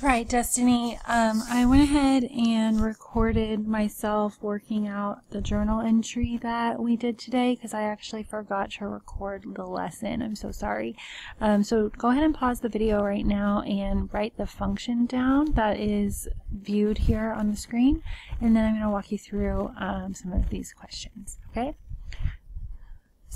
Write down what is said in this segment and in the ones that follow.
Right, Destiny. I went ahead and recorded myself working out the journal entry that we did today because I actually forgot to record the lesson. I'm so sorry. So go ahead and pause the video right now and write the function down that is viewed here on the screen, and then I'm going to walk you through some of these questions, okay?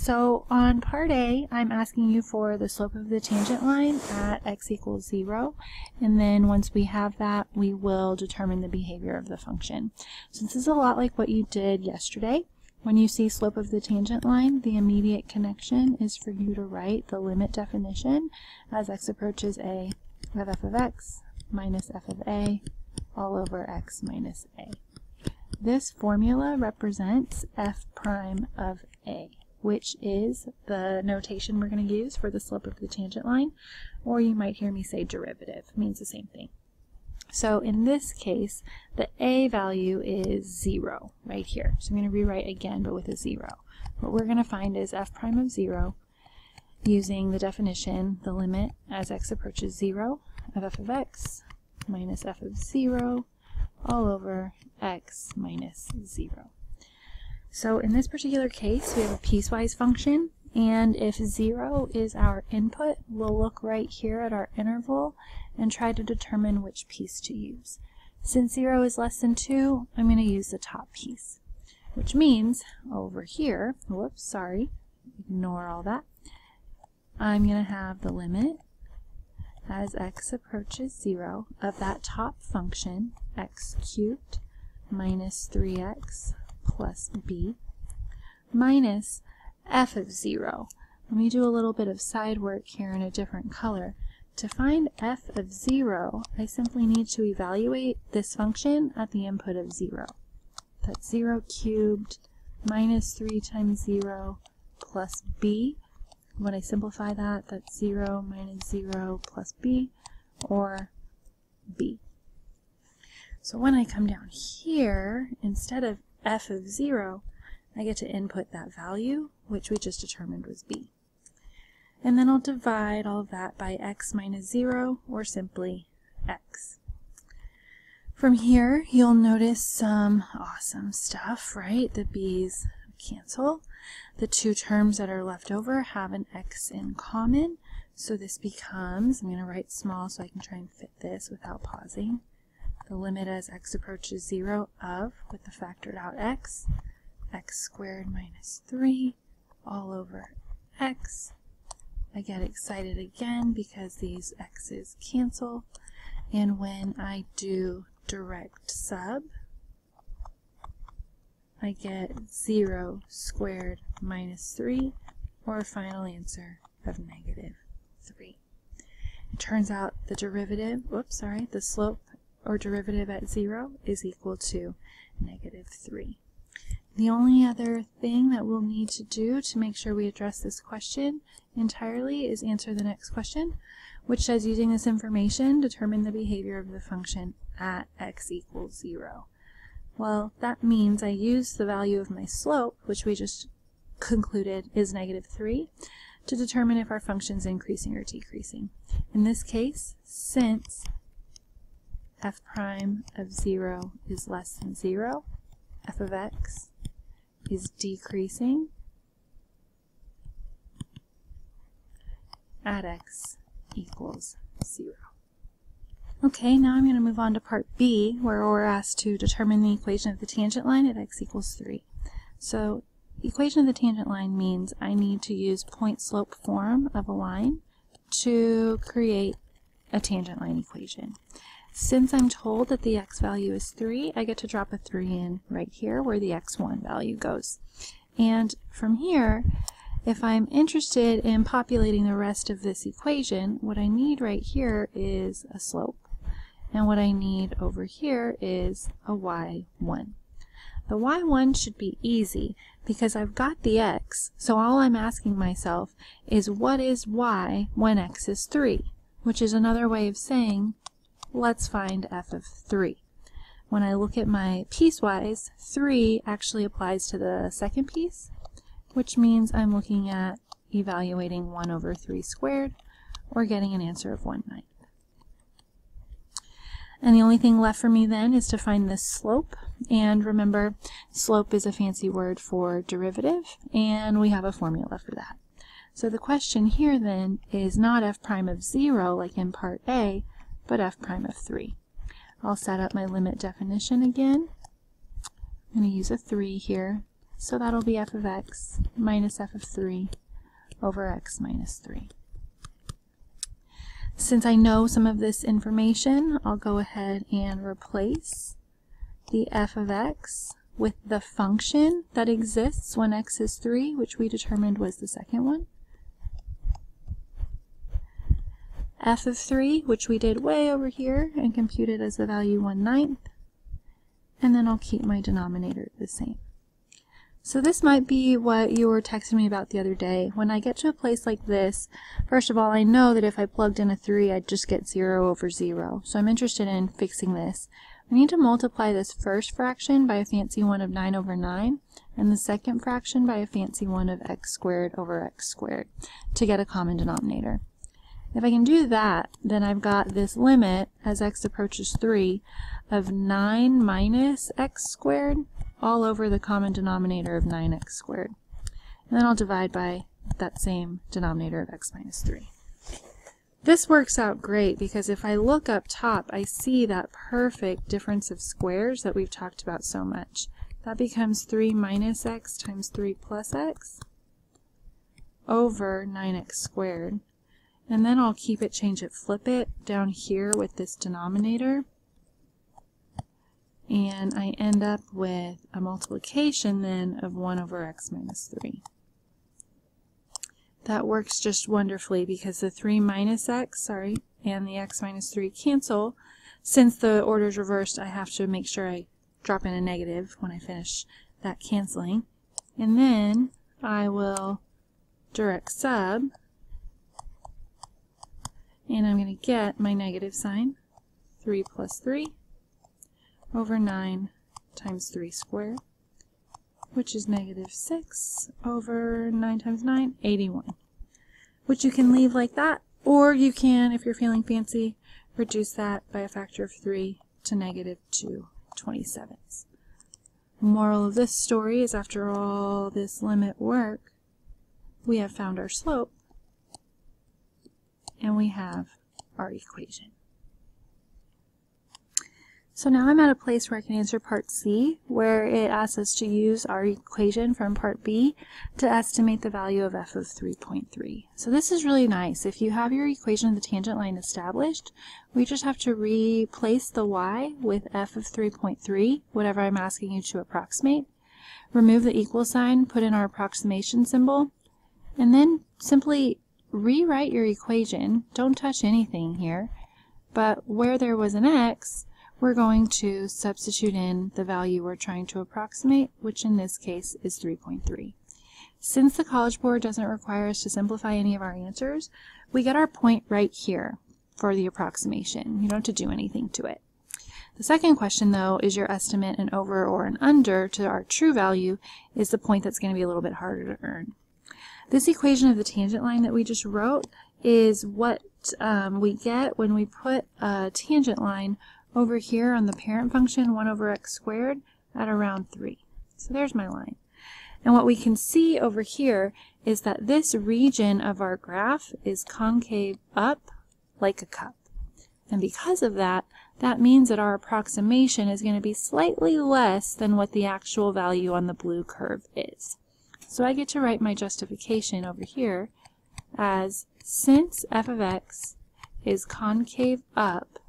So on part A, I'm asking you for the slope of the tangent line at x equals 0, and then once we have that, we will determine the behavior of the function. So this is a lot like what you did yesterday. When you see slope of the tangent line, the immediate connection is for you to write the limit definition as x approaches a of f of x minus f of a all over x minus a. This formula represents f prime of a, which is the notation we're going to use for the slope of the tangent line, or you might hear me say derivative. It means the same thing. So in this case, the a value is 0 right here. So I'm going to rewrite again, but with a 0. What we're going to find is f prime of 0 using the definition, the limit as x approaches 0 of f of x minus f of 0 all over x minus 0. So in this particular case, we have a piecewise function, and if 0 is our input, we'll look right here at our interval and try to determine which piece to use. Since 0 is less than 2, I'm going to use the top piece, which means over here, whoops, sorry, ignore all that, I'm going to have the limit as x approaches 0 of that top function, x cubed minus 3x plus b minus f of 0. Let me do a little bit of side work here in a different color. To find f of 0, I simply need to evaluate this function at the input of 0. That's 0 cubed minus 3 times 0 plus b. When I simplify that, that's 0 minus 0 plus b, or b. So when I come down here, instead of f of 0, I get to input that value, which we just determined was b. And then I'll divide all of that by x minus 0, or simply x. From here, you'll notice some awesome stuff, right? The b's cancel. The two terms that are left over have an x in common, so this becomes, I'm going to write small so I can try and fit this without pausing, the limit as x approaches 0 of, with the factored out x squared minus 3 all over x. I get excited again because these x's cancel, and when I do direct sub, I get 0 squared minus 3, or a final answer of negative 3. It turns out the derivative, the slope or derivative at 0 is equal to negative 3. The only other thing that we'll need to do to make sure we address this question entirely is answer the next question, which says, using this information, determine the behavior of the function at x equals 0. Well, that means I use the value of my slope, which we just concluded is negative 3, to determine if our function is increasing or decreasing. In this case, since f prime of 0 is less than 0, f of x is decreasing at x equals 0. Okay, now I'm going to move on to part B, where we're asked to determine the equation of the tangent line at x equals 3. So, equation of the tangent line means I need to use point-slope form of a line to create a tangent line equation. Since I'm told that the x value is 3, I get to drop a 3 in right here where the x1 value goes. And from here, if I'm interested in populating the rest of this equation, what I need right here is a slope. And what I need over here is a y1. The y1 should be easy because I've got the x, so all I'm asking myself is what is y when x is 3, which is another way of saying let's find f of 3. When I look at my piecewise, 3 actually applies to the second piece, which means I'm looking at evaluating 1 over 3 squared, or getting an answer of 1/9. And the only thing left for me then is to find this slope. And remember, slope is a fancy word for derivative, and we have a formula for that. So the question here then is not f prime of 0 like in part A, but f prime of 3. I'll set up my limit definition again. I'm going to use a 3 here, so that'll be f of x minus f of 3 over x minus 3. Since I know some of this information, I'll go ahead and replace the f of x with the function that exists when x is 3, which we determined was the second one. F of 3, which we did way over here and computed as the value 1/9, and then I'll keep my denominator the same. So this might be what you were texting me about the other day. When I get to a place like this, first of all, I know that if I plugged in a 3, I'd just get 0 over 0. So I'm interested in fixing this. I need to multiply this first fraction by a fancy one of 9 over 9, and the second fraction by a fancy one of x squared over x squared to get a common denominator. If I can do that, then I've got this limit as x approaches 3 of 9 minus x squared all over the common denominator of 9x squared. And then I'll divide by that same denominator of x minus 3. This works out great because if I look up top, I see that perfect difference of squares that we've talked about so much. That becomes 3 minus x times 3 plus x over 9x squared. And then I'll keep it, change it, flip it down here with this denominator. And I end up with a multiplication then of 1 over x minus 3. That works just wonderfully because the 3 minus x, and the x minus 3 cancel. Since the order is reversed, I have to make sure I drop in a negative when I finish that canceling. And then I will direct sub, and I'm going to get my negative sign, 3 plus 3, over 9 times 3 squared, which is negative 6 over 9 times 9, 81. Which you can leave like that, or you can, if you're feeling fancy, reduce that by a factor of 3 to negative 2/27. Moral of this story is after all this limit work, we have found our slope, and we have our equation. So now I'm at a place where I can answer part C, where it asks us to use our equation from part B to estimate the value of f of 3.3. So this is really nice. If you have your equation of the tangent line established, we just have to replace the y with f of 3.3, whatever I'm asking you to approximate, remove the equal sign, put in our approximation symbol, and then simply rewrite your equation. Don't touch anything here, but where there was an x, we're going to substitute in the value we're trying to approximate, which in this case is 3.3. Since the College Board doesn't require us to simplify any of our answers, we get our point right here for the approximation. You don't have to do anything to it. The second question, though, is your estimate an over or an under to our true value is the point that's going to be a little bit harder to earn. This equation of the tangent line that we just wrote is what we get when we put a tangent line over here on the parent function, 1 over x squared, at around 3. So there's my line. And what we can see over here is that this region of our graph is concave up like a cup. And because of that, that means that our approximation is going to be slightly less than what the actual value on the blue curve is. So I get to write my justification over here as, since f of x is concave up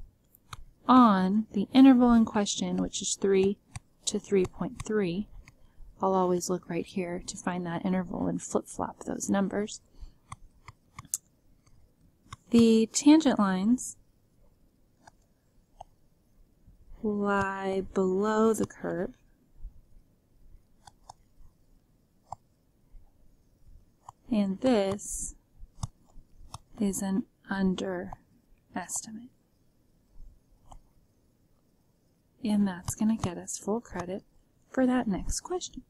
on the interval in question, which is 3 to 3.3, I'll always look right here to find that interval and flip-flop those numbers. The tangent lines lie below the curve, and this is an underestimate. And that's going to get us full credit for that next question.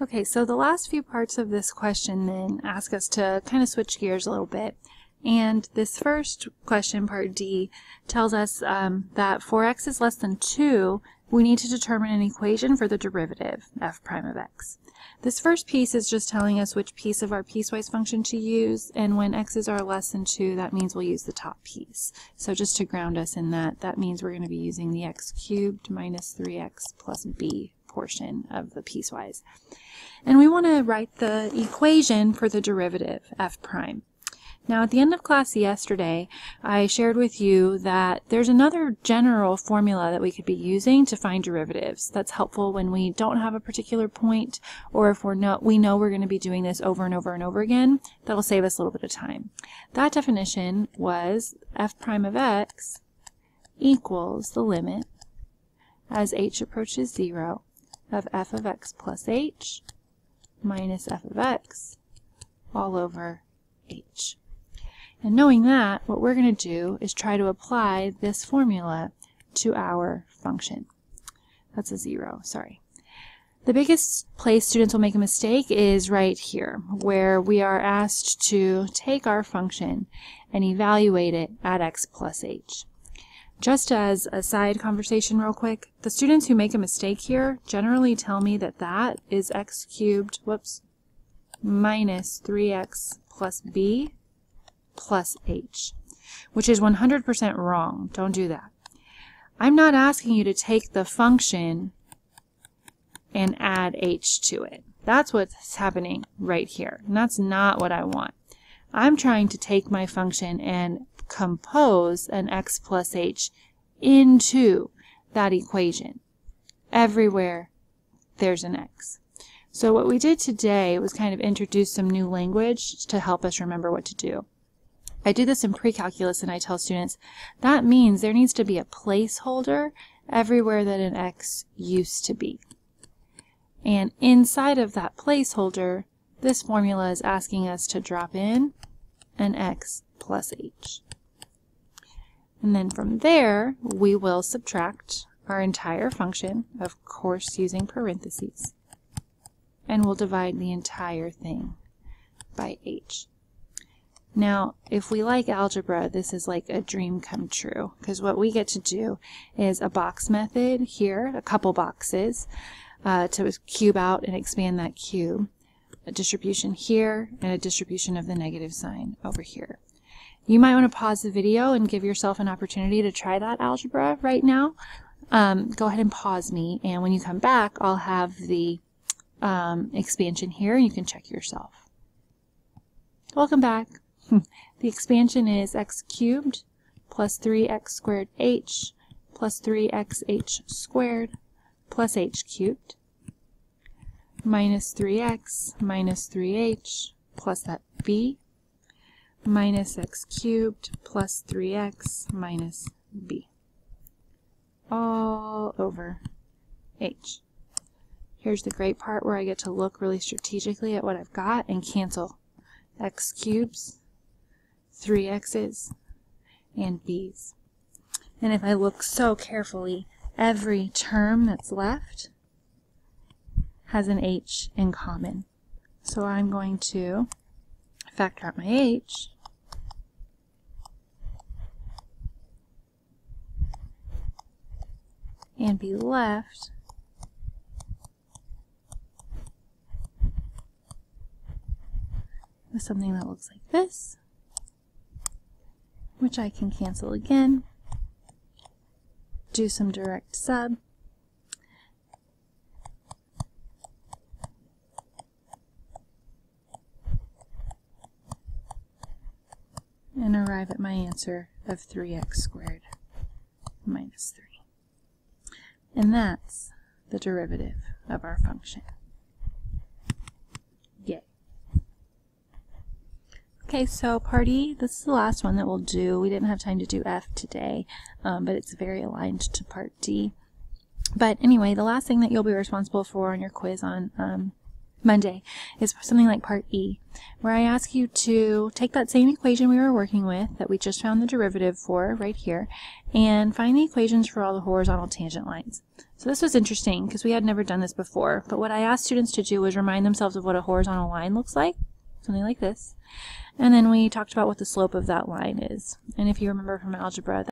Okay, so the last few parts of this question then ask us to kind of switch gears a little bit And this first question, part D, tells us that for x is less than 2, we need to determine an equation for the derivative, f prime of x. This first piece is just telling us which piece of our piecewise function to use, and when x's are less than 2, that means we'll use the top piece. So just to ground us in that, that means we're going to be using the x cubed minus 3x plus b portion of the piecewise. And we want to write the equation for the derivative, f prime. Now, at the end of class yesterday, I shared with you that there's another general formula that we could be using to find derivatives. That's helpful when we don't have a particular point, or if we know we're going to be doing this over and over and over again. That'll save us a little bit of time. That definition was f prime of x equals the limit as h approaches 0 of f of x plus h minus f of x all over h. And knowing that, what we're going to do is try to apply this formula to our function. That's a 0, sorry. The biggest place students will make a mistake is right here, where we are asked to take our function and evaluate it at x plus h. Just as a side conversation real quick, the students who make a mistake here generally tell me that that is x cubed, minus 3x plus b plus h, which is 100% wrong. Don't do that. I'm not asking you to take the function and add h to it. That's what's happening right here, and that's not what I want. I'm trying to take my function and compose an x plus h into that equation everywhere there's an x. So what we did today was kind of introduce some new language to help us remember what to do. I do this in pre-calculus, and I tell students that means there needs to be a placeholder everywhere that an x used to be. And inside of that placeholder, this formula is asking us to drop in an x plus h. And then from there, we will subtract our entire function, of course using parentheses, and we'll divide the entire thing by h. Now, if we like algebra, this is like a dream come true, because what we get to do is a box method here, a couple boxes, to cube out and expand that cube, a distribution here, and a distribution of the negative sign over here. You might want to pause the video and give yourself an opportunity to try that algebra right now. Go ahead and pause me, and when you come back, I'll have the expansion here, and you can check yourself. Welcome back. The expansion is x cubed plus 3x squared h plus 3xh squared plus h cubed minus 3x minus 3h plus that b minus x cubed plus 3x minus b all over h. Here's the great part where I get to look really strategically at what I've got and cancel x cubes, 3x's, and b's. And if I look so carefully, every term that's left has an h in common. So I'm going to factor out my h, and be left with something that looks like this, which I can cancel again, do some direct sub, and arrive at my answer of 3x squared minus 3. And that's the derivative of our function. Yay. Okay, so part E, this is the last one that we'll do. We didn't have time to do F today, but it's very aligned to part D. But anyway, the last thing that you'll be responsible for on your quiz on Monday is something like part E, where I ask you to take that same equation we were working with that we just found the derivative for right here and find the equations for all the horizontal tangent lines. So this was interesting because we had never done this before, but what I asked students to do was remind themselves of what a horizontal line looks like. something like this. And then we talked about what the slope of that line is. And if you remember from algebra,